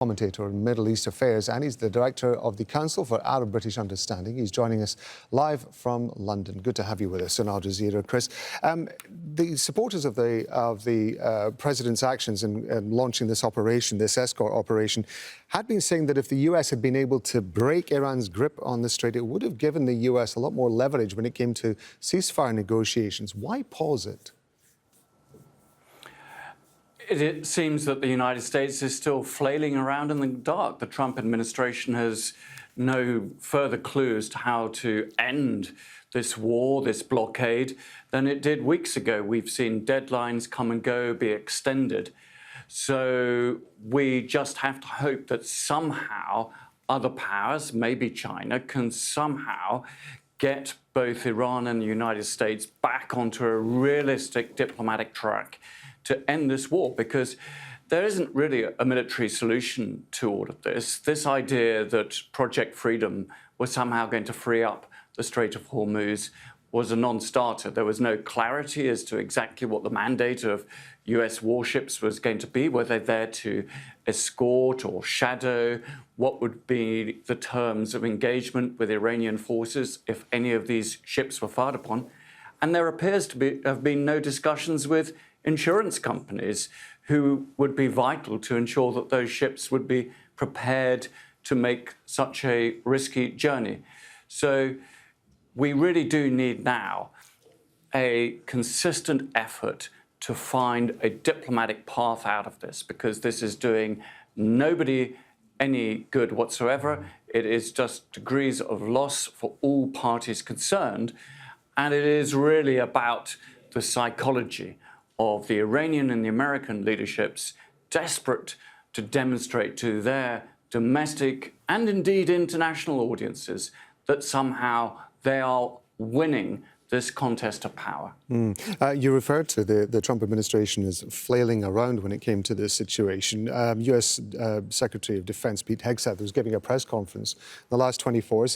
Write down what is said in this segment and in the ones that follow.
Commentator on Middle East affairs, and he's the director of the Council for Arab-British Understanding. He's joining us live from London. Good to have you with us on Al Jazeera, Chris. The supporters of the president's actions in launching this operation, this escort operation, had been saying that if the US had been able to break Iran's grip on the strait, it would have given the US a lot more leverage when it came to ceasefire negotiations. Why pause it? It seems that the United States is still flailing around in the dark. The Trump administration has no further clues to how to end this war, this blockade, than it did weeks ago. We've seen deadlines come and go, be extended. So we just have to hope that somehow other powers, maybe China, can somehow get both Iran and the United States back onto a realistic diplomatic track to end this war, because there isn't really a military solution to all of this. This idea that Project Freedom was somehow going to free up the Strait of Hormuz was a non-starter. There was no clarity as to exactly what the mandate of US warships was going to be, were they there to escort or shadow, what would be the terms of engagement with Iranian forces if any of these ships were fired upon. And there appears to have been no discussions with insurance companies who would be vital to ensure that those ships would be prepared to make such a risky journey. So we really do need now a consistent effort to find a diplomatic path out of this, because this is doing nobody any good whatsoever. It is just degrees of loss for all parties concerned. And it is really about the psychology of the Iranian and the American leaderships, desperate to demonstrate to their domestic and indeed international audiences that somehow they are winning this contest of power. You referred to the Trump administration as flailing around when it came to this situation. US Secretary of Defense Pete Hegseth was giving a press conference the last 24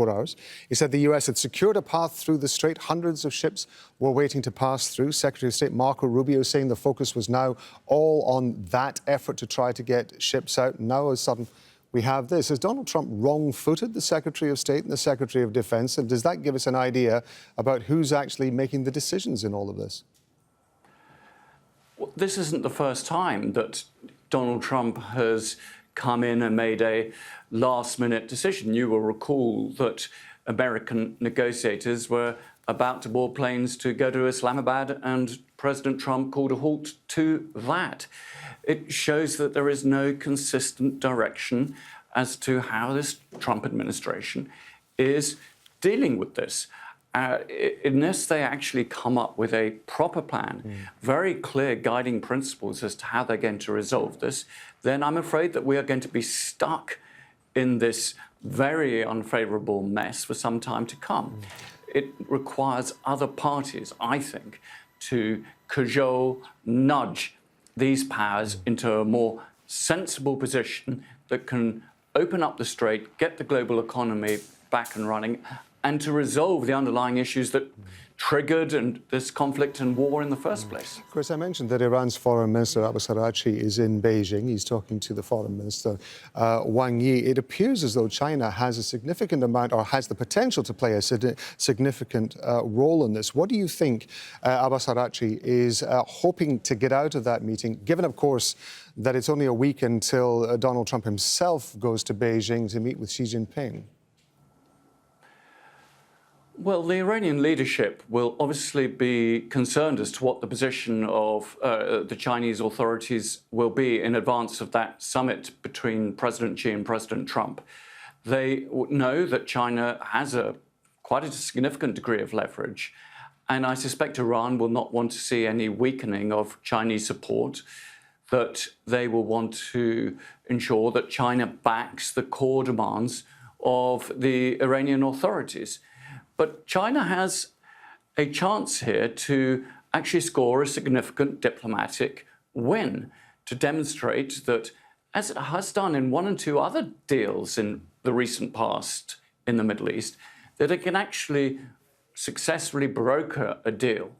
hours. He said the US had secured a path through the strait. Hundreds of ships were waiting to pass through. Secretary of State Marco Rubio saying the focus was now all on that effort to try to get ships out. Now, all of a sudden, we have this. Is Donald Trump wrong-footed the Secretary of State and the Secretary of Defense? And does that give us an idea about who's actually making the decisions in all of this? Well, this isn't the first time that Donald Trump has come in and made a last-minute decision. You will recall that American negotiators were about to board planes to go to Islamabad, and President Trump called a halt to that. It shows that there is no consistent direction as to how this Trump administration is dealing with this. Unless they actually come up with a proper plan, very clear guiding principles as to how they're going to resolve this, then I'm afraid that we are going to be stuck in this very unfavourable mess for some time to come. It requires other parties, I think, to cajole, nudge these powers into a more sensible position that can open up the strait, get the global economy back and running, and to resolve the underlying issues that triggered this conflict and war in the first place. Chris, I mentioned that Iran's Foreign Minister Abbas Araghchi is in Beijing. He's talking to the Foreign Minister Wang Yi. It appears as though China has a significant amount, or has the potential to play a significant role in this. What do you think Abbas Araghchi is hoping to get out of that meeting, given, of course, that it's only a week until Donald Trump himself goes to Beijing to meet with Xi Jinping? Well, the Iranian leadership will obviously be concerned as to what the position of the Chinese authorities will be in advance of that summit between President Xi and President Trump. They know that China has quite a significant degree of leverage, and I suspect Iran will not want to see any weakening of Chinese support, that they will want to ensure that China backs the core demands of the Iranian authorities. But China has a chance here to actually score a significant diplomatic win, to demonstrate that, as it has done in one and two other deals in the recent past in the Middle East, that it can actually successfully broker a deal.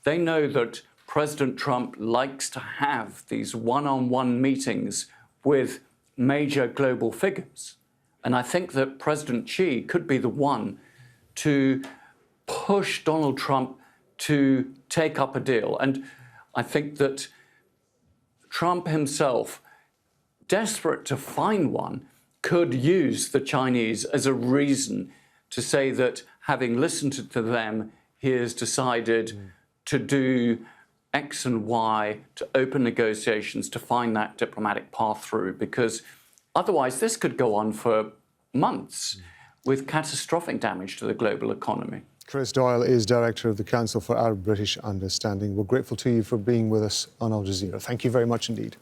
They know that President Trump likes to have these one-on-one meetings with major global figures. And I think that President Xi could be the one to push Donald Trump to take up a deal. And I think that Trump himself, desperate to find one, could use the Chinese as a reason to say that, having listened to them, he has decided to do X and Y, to open negotiations, to find that diplomatic path through, because otherwise this could go on for months with catastrophic damage to the global economy. Chris Doyle is Director of the Council for Arab-British Understanding. We're grateful to you for being with us on Al Jazeera. Thank you very much indeed.